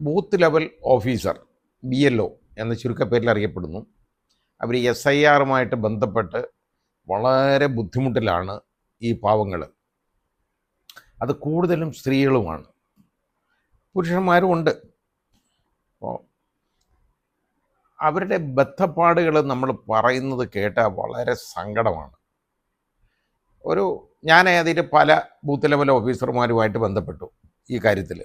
Booth level officer BLO എന്ന ചുരുക്കപ്പേരിൽ അറിയപ്പെടുന്നു. അവർ SIRുമായിട്ട് ബന്ധപ്പെട്ട് വളരെ ബുദ്ധിമുട്ടിലാണ് ഈ പാവങ്ങൾ. അത് കൂടുതലും സ്ത്രീകളുമാണ്, പുരുഷന്മാരും ഉണ്ട്. അപ്പോൾ അവരുടെ ബദ്ധപ്പാടുകൾ നമ്മൾ പറയുന്നത് കേട്ടാൽ വളരെ സങ്കടമാണ്. ഞാൻ അതിൽ പല ബൂത്ത് ലെവൽ ഓഫീസർമാരുമായിട്ട് ബന്ധപ്പെട്ടു ഈ കാര്യത്തിൽ.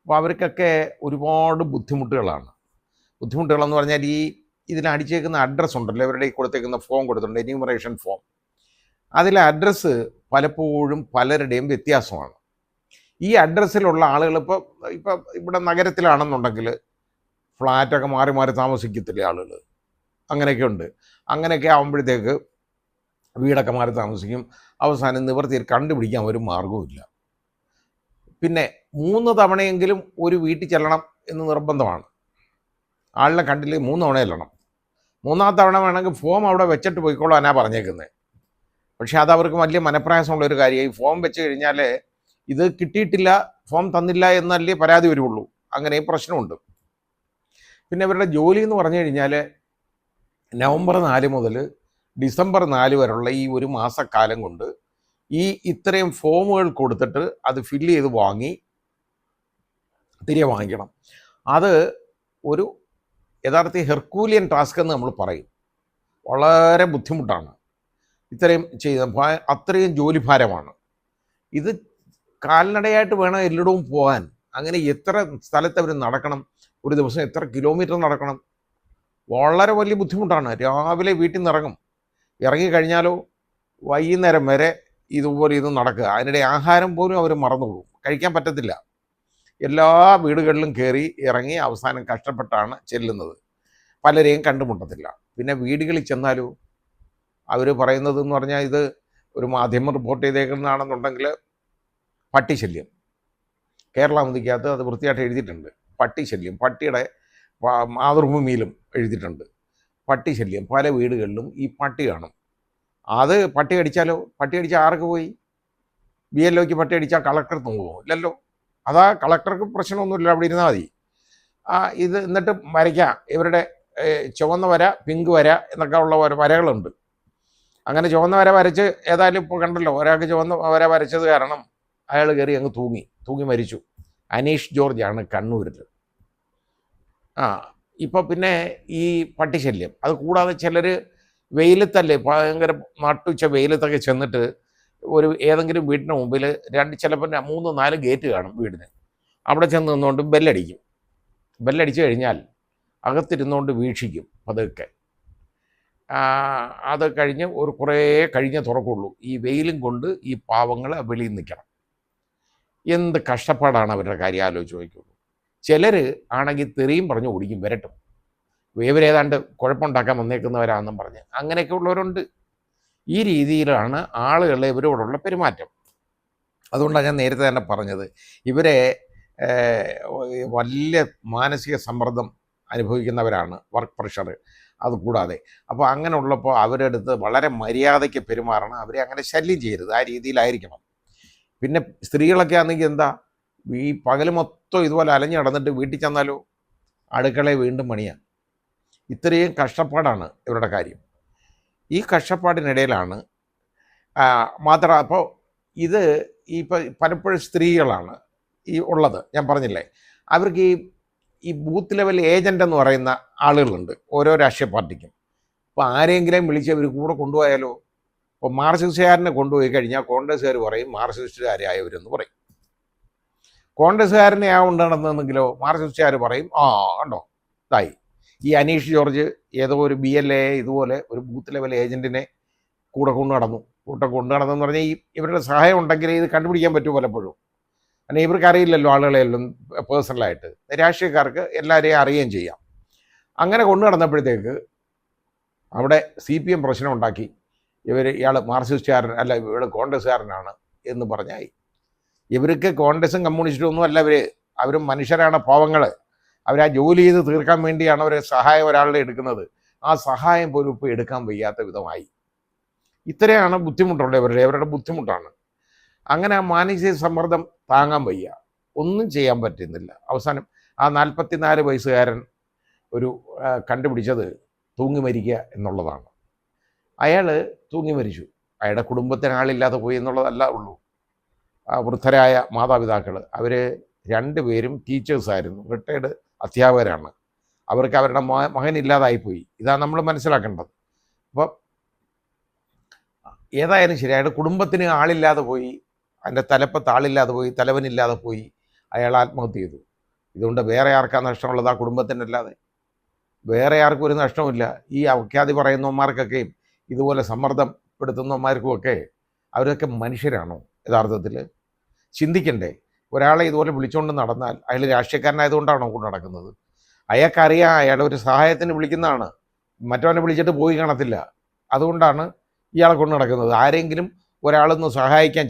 അപ്പോൾ അവർക്കൊക്കെ ഒരുപാട് ബുദ്ധിമുട്ടുകളെന്ന് പറഞ്ഞാൽ ഇതിലടിച്ചേക്കുന്ന അഡ്രസ്സ് ഉണ്ടല്ലോ, ഇവരുടെ ഈ കൊടുത്തേക്കുന്ന ഫോം കൊടുത്തിട്ടുണ്ട്, എന്യൂമറേഷൻ ഫോം. അതിലെ അഡ്രസ്സ് പലപ്പോഴും പലരുടെയും വ്യത്യാസമാണ്. ഈ അഡ്രസ്സിലുള്ള ആളുകൾ ഇപ്പോൾ ഇവിടെ നഗരത്തിലാണെന്നുണ്ടെങ്കിൽ ഫ്ലാറ്റൊക്കെ മാറി മാറി താമസിക്കത്തില്ലേ ആളുകൾ, അങ്ങനെയൊക്കെ ഉണ്ട്. അങ്ങനെയൊക്കെ ആകുമ്പോഴത്തേക്ക് വീടൊക്കെ മാറി താമസിക്കും. അവസാനം നിവർത്തിയിൽ കണ്ടുപിടിക്കാൻ ഒരു മാർഗവുമില്ല. പിന്നെ 3 തവണയെങ്കിലും ഒരു വീട്ടിൽ ചെല്ലണം എന്ന് നിർബന്ധമാണ്. ആളിനെ കണ്ടില്ലെങ്കിൽ 3 തവണ ചെല്ലണം. 3-ാമത്തെ തവണ വേണമെങ്കിൽ ഫോം അവിടെ വെച്ചിട്ട് പോയിക്കോളാനാ പറഞ്ഞേക്കുന്നത്. പക്ഷെ അത് അവർക്ക് വലിയ മനപ്രയാസമുള്ളൊരു കാര്യമായി. ഫോം വെച്ച് കഴിഞ്ഞാൽ ഇത് കിട്ടിയിട്ടില്ല, ഫോം തന്നില്ല എന്നല്ലേ പരാതി വരുള്ളൂ. അങ്ങനെ പ്രശ്നമുണ്ട്. പിന്നെ ഇവരുടെ ജോലി എന്ന് പറഞ്ഞു കഴിഞ്ഞാൽ നവംബർ 4 മുതൽ ഡിസംബർ 4 വരെയുള്ള ഈ ഒരു മാസക്കാലം കൊണ്ട് ഇത്രയും ഫോമുകൾ കൊടുത്തിട്ട് അത് ഫില്ല് ചെയ്ത് വാങ്ങി തിരികെ വാങ്ങിക്കണം. അത് ഒരു യഥാർത്ഥ ഹെർക്കൂലിയൻ ടാസ്ക് എന്ന് നമ്മൾ പറയും. വളരെ ബുദ്ധിമുട്ടാണ് ഇത്രയും അത്രയും ജോലിഭാരമാണ്. ഇത് കാൽനടയായിട്ട് വേണം എല്ലായിടവും പോകാൻ. അങ്ങനെ എത്ര സ്ഥലത്ത് അവർ നടക്കണം, ഒരു ദിവസം എത്ര കിലോമീറ്റർ നടക്കണം, വളരെ വലിയ ബുദ്ധിമുട്ടാണ്. രാവിലെ വീട്ടിൽ നിന്ന് ഇറങ്ങിക്കഴിഞ്ഞാലോ വൈകുന്നേരം വരെ ഇതുപോലെ ഇത് നടക്കുക. അതിനിടെ ആഹാരം പോലും അവർ മറന്നുപോകും, കഴിക്കാൻ പറ്റത്തില്ല. എല്ലാ വീടുകളിലും കയറി ഇറങ്ങി അവസാനം കഷ്ടപ്പെട്ടാണ് ചെല്ലുന്നത്. പലരെയും കണ്ടുമുട്ടത്തില്ല. പിന്നെ വീടുകളിൽ ചെന്നാലും അവർ പറയുന്നതെന്ന് പറഞ്ഞാൽ, ഇത് ഒരു മാധ്യമം റിപ്പോർട്ട് ചെയ്തേക്കുന്നതാണെന്നുണ്ടെങ്കിൽ പട്ടിശല്യം. കേരള അവധിക്കകത്ത് അത് വൃത്തിയായിട്ട് എഴുതിയിട്ടുണ്ട്. പട്ടിശല്യം, പട്ടിയുടെ മാതൃഭൂമിയിലും എഴുതിയിട്ടുണ്ട്. പട്ടിശല്യം പല വീടുകളിലും ഈ പട്ടി കാണും. അത് പട്ടി കടിച്ചാലോ, പട്ടി കടിച്ചാൽ ആർക്ക് പോയി? BLOയ്ക്ക് പട്ടി അടിച്ചാൽ കളക്ടർ നോക്കുമോ? ഇല്ലല്ലോ. അതാ കളക്ടർക്ക് പ്രശ്നമൊന്നുമില്ല, അവിടെ ഇരുന്നാൽ മതി. ഇത് എന്നിട്ട് വരയ്ക്കാം. ഇവരുടെ ചുവന്ന വര, പിങ്ക് വര എന്നൊക്കെ ഉള്ള വരകളുണ്ട്. അങ്ങനെ ചുവന്ന വര വരച്ച്, ഏതായാലും ഇപ്പോൾ കണ്ടല്ലോ, ഒരാൾക്ക് ചുവന്ന വര വരച്ചത് കാരണം അയാൾ കയറി അങ്ങ് തൂങ്ങി മരിച്ചു. അനീഷ് ജോർജ് ആണ്, കണ്ണൂരിൽ. ഇപ്പോൾ പിന്നെ ഈ പട്ടിശല്യം, അത് കൂടാതെ ചിലർ വെയിലത്തല്ലേ, ഭയങ്കര നട്ടുച്ച വെയിലത്തൊക്കെ ചെന്നിട്ട് ഏതെങ്കിലും വീടിൻ്റെ മുമ്പിൽ ചിലപ്പോൾ 3-4 ഗേറ്റ് കാണും വീടിന്. അവിടെ ചെന്ന് നിന്നുകൊണ്ട് ബെല്ലടിച്ച് കഴിഞ്ഞാൽ അകത്തിരുന്നുകൊണ്ട് വീക്ഷിക്കും പതുക്കെ. അത് കഴിഞ്ഞ് കുറേ കഴിഞ്ഞേ തുറക്കുള്ളൂ. ഈ വെയിലും കൊണ്ട് ഈ പാവങ്ങൾ വെളിയിൽ നിൽക്കണം. എന്ത് കഷ്ടപ്പാടാണ് അവരുടെ കാര്യം ആലോചിച്ച് നോക്കുള്ളൂ. ചിലർ ആണെങ്കിൽ തെറിയും പറഞ്ഞ് ഓടിക്കും, വരട്ടും. ഇവരേതാണ്ട് കുഴപ്പമുണ്ടാക്കാൻ വന്നേക്കുന്നവരാണെന്നും പറഞ്ഞ് അങ്ങനെയൊക്കെ ഉള്ളവരുണ്ട്. ഈ രീതിയിലാണ് ആളുകളെ ഇവരോടുള്ള പെരുമാറ്റം. അതുകൊണ്ടാണ് ഞാൻ നേരത്തെ തന്നെ പറഞ്ഞത്, ഇവരെ വലിയ മാനസിക സമ്മർദ്ദം അനുഭവിക്കുന്നവരാണ്, വർക്ക് പ്രഷർ. അതുകൂടാതെ അപ്പോൾ അങ്ങനെ ഉള്ളപ്പോൾ അവരുടെ അടുത്ത് വളരെ മര്യാദയ്ക്ക് പെരുമാറണം. അവരെ അങ്ങനെ ശല്യം ചെയ്യരുത്, ആ രീതിയിലായിരിക്കണം. പിന്നെ സ്ത്രീകളൊക്കെ ആണെങ്കിൽ എന്താ, ഈ പകൽ മൊത്തം ഇതുപോലെ അലഞ്ഞു നടന്നിട്ട് വീട്ടിൽ ചെന്നാലോ അടുക്കളയെ വീണ്ടും പണിയാണ്. ഇത്രയും കഷ്ടപ്പാടാണ് ഇവരുടെ കാര്യം. ഈ കഷ്ടപ്പാടിനിടയിലാണ് അപ്പോൾ ഇത് പലപ്പോഴും സ്ത്രീകളാണ് ഉള്ളത്. ഞാൻ പറഞ്ഞില്ലേ, അവർക്ക് ഈ ബൂത്ത് ലെവൽ ഏജൻ്റ് എന്ന് പറയുന്ന ആളുകളുണ്ട് ഓരോ രാഷ്ട്രീയ പാർട്ടിക്കും. അപ്പോൾ ആരെങ്കിലും വിളിച്ച് അവർ കൂടെ കൊണ്ടുപോയാലോ, ഇപ്പോൾ മാർക്സിസ്റ്റുകാരനെ കൊണ്ടുപോയി കഴിഞ്ഞാൽ കോൺഗ്രസ്സുകാർ പറയും മാർക്സിസ്റ്റുകാരായവരെന്ന് പറയും. കോൺഗ്രസ്സുകാരനെ കൊണ്ട് നടന്നെങ്കിലോ മാർക്സിസ്റ്റുകാർ പറയും കണ്ടോ ഇതായി. ഈ അനീഷ് ജോർജ് ഏതോ ഒരു BLA ഇതുപോലെ ഒരു ബൂത്ത് ലെവൽ ഏജൻറ്റിനെ കൂടെ കൊണ്ടു നടന്നെന്ന് പറഞ്ഞാൽ ഇവരുടെ സഹായം ഉണ്ടെങ്കിൽ ഇത് കണ്ടുപിടിക്കാൻ പറ്റും പലപ്പോഴും. അല്ലെങ്കിൽ ഇവർക്ക് അറിയില്ലല്ലോ ആളുകളെല്ലാം പേഴ്സണലായിട്ട്. രാഷ്ട്രീയക്കാർക്ക് എല്ലാവരെയും അറിയുകയും ചെയ്യാം. അങ്ങനെ കൊണ്ടു നടന്നപ്പോഴത്തേക്ക് അവിടെ CPM പ്രശ്നം ഉണ്ടാക്കി. ഇയാൾ മാർക്സിസ്റ്റുകാരൻ അല്ല, ഇവർ കോൺഗ്രസ്സുകാരനാണ് എന്ന് പറഞ്ഞായി. ഇവർക്ക് കോൺഗ്രസും കമ്മ്യൂണിസ്റ്റും ഒന്നും അല്ല, അവരും മനുഷ്യരാണ്, പാവങ്ങൾ. അവർ ജോലി ചെയ്ത് തീർക്കാൻ വേണ്ടിയാണ് അവർ സഹായം ഒരാളുടെ എടുക്കുന്നത്. ആ സഹായം പോലും ഇപ്പോൾ എടുക്കാൻ വയ്യാത്ത വിധമായി. ഇത്രയാണ് ബുദ്ധിമുട്ടുള്ളത് അവരുടെ ബുദ്ധിമുട്ടാണ്. അങ്ങനെ ആ മാനസിക സമ്മർദ്ദം താങ്ങാൻ വയ്യ. ഒന്നും ചെയ്യാൻ പറ്റുന്നില്ല. അവസാനം ആ 44 വയസ്സുകാരൻ ഒരു കണ്ടുപിടിച്ചത് തൂങ്ങി മരിക്കുക എന്നുള്ളതാണ്. അയാൾ തൂങ്ങി മരിച്ചു. അയാളുടെ കുടുംബത്തിന് ആളില്ലാതെ പോയി എന്നുള്ളതല്ല ഉള്ളൂ. വൃദ്ധരായ മാതാപിതാക്കൾ അവർ രണ്ടുപേരും ടീച്ചേഴ്സായിരുന്നു, റിട്ടയർഡ് അധ്യാപകരാണ്. അവർക്ക് അവരുടെ മകനില്ലാതായിപ്പോയി. ഇതാണ് നമ്മൾ മനസ്സിലാക്കേണ്ടത്. അപ്പം ഏതായാലും ശരി, അയാളുടെ കുടുംബത്തിന് ആളില്ലാതെ പോയി, അതിൻ്റെ തലപ്പത്ത് ആളില്ലാതെ പോയി, തലവനില്ലാതെ പോയി, അയാൾ ആത്മഹത്യ ചെയ്തു. ഇതുകൊണ്ട് വേറെ ആർക്കാണ് നഷ്ടമുള്ളത്? ആ കുടുംബത്തിനല്ലാതെ വേറെ ആർക്കും ഒരു നഷ്ടമില്ല. ഈ അവഖ്യാതി പറയുന്നവന്മാർക്കൊക്കെയും ഇതുപോലെ സമ്മർദ്ദപ്പെടുത്തുന്നവന്മാർക്കുമൊക്കെ അവരൊക്കെ മനുഷ്യരാണോ യഥാർത്ഥത്തിൽ? ചിന്തിക്കണ്ടേ? ഒരാളെ ഇതുപോലെ വിളിച്ചുകൊണ്ട് നടന്നാൽ അയാൾ രാഷ്ട്രീയക്കാരനായതുകൊണ്ടാണോ കൊണ്ട് നടക്കുന്നത്? അയാൾക്കറിയാം അയാൾ ഒരു സഹായത്തിന് വിളിക്കുന്നതാണ്, മറ്റവനെ വിളിച്ചിട്ട് പോയി കാണത്തില്ല. അതുകൊണ്ടാണ് ഇയാളെ കൊണ്ട് നടക്കുന്നത്. ആരെങ്കിലും ഒരാളൊന്ന് സഹായിക്കാൻ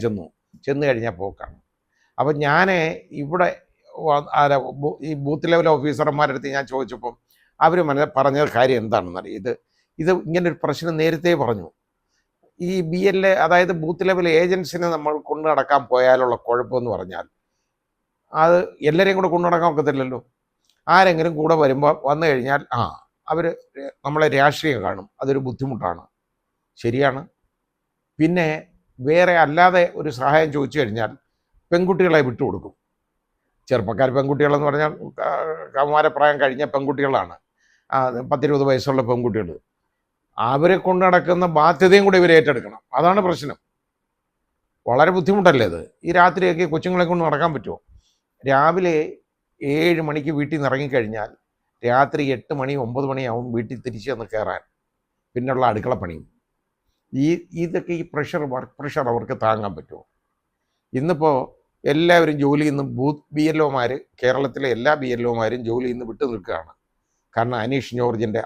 ചെന്ന് കഴിഞ്ഞാൽ പോക്കാണ്. അപ്പം ഞാൻ ഇവിടെ ഈ ബൂത്ത് ലെവൽ ഓഫീസർമാരുടെ അടുത്ത് ഞാൻ ചോദിച്ചപ്പം അവർ പറഞ്ഞ കാര്യം എന്താണെന്നറിയാം. ഇത് ഇങ്ങനൊരു പ്രശ്നം നേരത്തെ പറഞ്ഞു. ഈ BLA, അതായത് ബൂത്ത് ലെവൽ ഏജൻസിനെ നമ്മൾ കൊണ്ടു നടക്കാൻ പോയാലുള്ള കുഴപ്പമെന്ന് പറഞ്ഞാൽ അത് എല്ലാവരെയും കൂടെ കൊണ്ടു നടക്കാൻ ഒക്കത്തില്ലല്ലോ. ആരെങ്കിലും കൂടെ വന്നു കഴിഞ്ഞാൽ അവർ നമ്മളെ രാഷ്ട്രീയം കാണും, അതൊരു ബുദ്ധിമുട്ടാണ്. ശരിയാണ്. പിന്നെ വേറെ അല്ലാതെ ഒരു സഹായം ചോദിച്ചു കഴിഞ്ഞാൽ പെൺകുട്ടികളെ വിട്ടുകൊടുക്കും. ചെറുപ്പക്കാർ പെൺകുട്ടികളെന്ന് പറഞ്ഞാൽ കൗമാരപ്രായം കഴിഞ്ഞ പെൺകുട്ടികളാണ്, 10-20 വയസ്സുള്ള പെൺകുട്ടികൾ. അവരെ കൊണ്ട് നടക്കുന്ന ബാധ്യതയും കൂടെ ഇവർ ഏറ്റെടുക്കണം. അതാണ് പ്രശ്നം. വളരെ ബുദ്ധിമുട്ടല്ലേ ഇത്? ഈ രാത്രിയൊക്കെ കൊച്ചുങ്ങളെ കൊണ്ട് നടക്കാൻ പറ്റുമോ? രാവിലെ 7 മണിക്ക് വീട്ടിൽ നിന്ന് ഇറങ്ങിക്കഴിഞ്ഞാൽ രാത്രി 8 മണി 9 മണിയാവും വീട്ടിൽ തിരിച്ച് വന്ന് കയറാൻ. പിന്നുള്ള അടുക്കള പണിയും. ഇതൊക്കെ ഈ വർക്ക് പ്രഷർ അവർക്ക് താങ്ങാൻ പറ്റുമോ? ഇന്നിപ്പോൾ എല്ലാവരും ജോലിയിൽ നിന്ന് BLOമാർ, കേരളത്തിലെ എല്ലാ BLOമാരും ജോലിയിൽ നിന്ന് വിട്ടു നിൽക്കുകയാണ്. കാരണം അനീഷ് ജോർജിൻ്റെ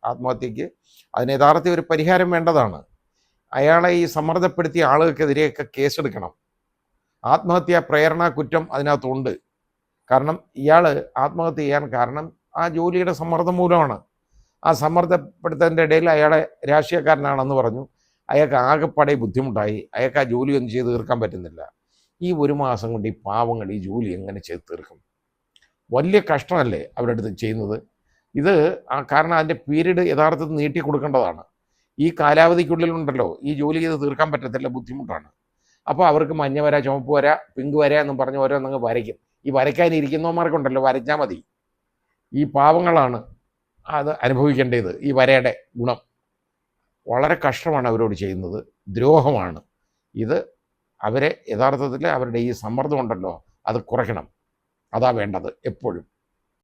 ആത്മഹത്യക്ക് അതിന് യഥാർത്ഥത്തിൽ ഒരു പരിഹാരം വേണ്ടതാണ്. അയാളെ ഈ സമ്മർദ്ദപ്പെടുത്തിയ ആളുകൾക്കെതിരെയൊക്കെ കേസെടുക്കണം. ആത്മഹത്യാ പ്രേരണ കുറ്റം അതിനകത്തുണ്ട്. കാരണം ഇയാൾ ആത്മഹത്യ ചെയ്യാൻ കാരണം ആ ജോലിയുടെ സമ്മർദ്ദം മൂലമാണ്. ആ സമ്മർദ്ദപ്പെടുത്തതിൻ്റെ ഇടയിൽ അയാളെ രാഷ്ട്രീയക്കാരനാണെന്ന് പറഞ്ഞു. അയാൾക്ക് ആകെപ്പാടെ ബുദ്ധിമുട്ടായി. അയാൾക്ക് ആ ജോലിയൊന്നും ചെയ്ത് തീർക്കാൻ പറ്റുന്നില്ല. ഈ 1 മാസം കൊണ്ട് ഈ പാവങ്ങൾ ഈ ജോലി എങ്ങനെ ചെയ്ത് തീർക്കും? വലിയ കഷ്ടമല്ലേ അവരുടെ അടുത്ത് ചെയ്യുന്നത്? ഇത് കാരണം അതിൻ്റെ പീരീഡ് യഥാർത്ഥത്തിൽ നീട്ടി കൊടുക്കേണ്ടതാണ്. ഈ കാലാവധിക്കുള്ളിലുണ്ടല്ലോ ഈ ജോലി ചെയ്ത് തീർക്കാൻ പറ്റത്തില്ല, ബുദ്ധിമുട്ടാണ്. അപ്പോൾ അവർക്ക് മഞ്ഞ വര, ചുവപ്പ് വര, പിങ്ക് വര എന്നും പറഞ്ഞ് ഓരോന്നങ്ങ് വരയ്ക്കും. ഈ വരയ്ക്കാനിരിക്കുന്നവന്മാർക്കുണ്ടല്ലോ വരച്ചാൽ മതി. ഈ പാവങ്ങളാണ് അത് അനുഭവിക്കേണ്ടത്. ഈ വരയുടെ ഗുണം വളരെ കഷ്ടമാണ് അവരോട് ചെയ്യുന്നത്, ദ്രോഹമാണ് ഇത്. അവരെ യഥാർത്ഥത്തിൽ അവരുടെ ഈ സമ്മർദ്ദം ഉണ്ടല്ലോ അത് കുറയ്ക്കണം. അതാ വേണ്ടത് എപ്പോഴും.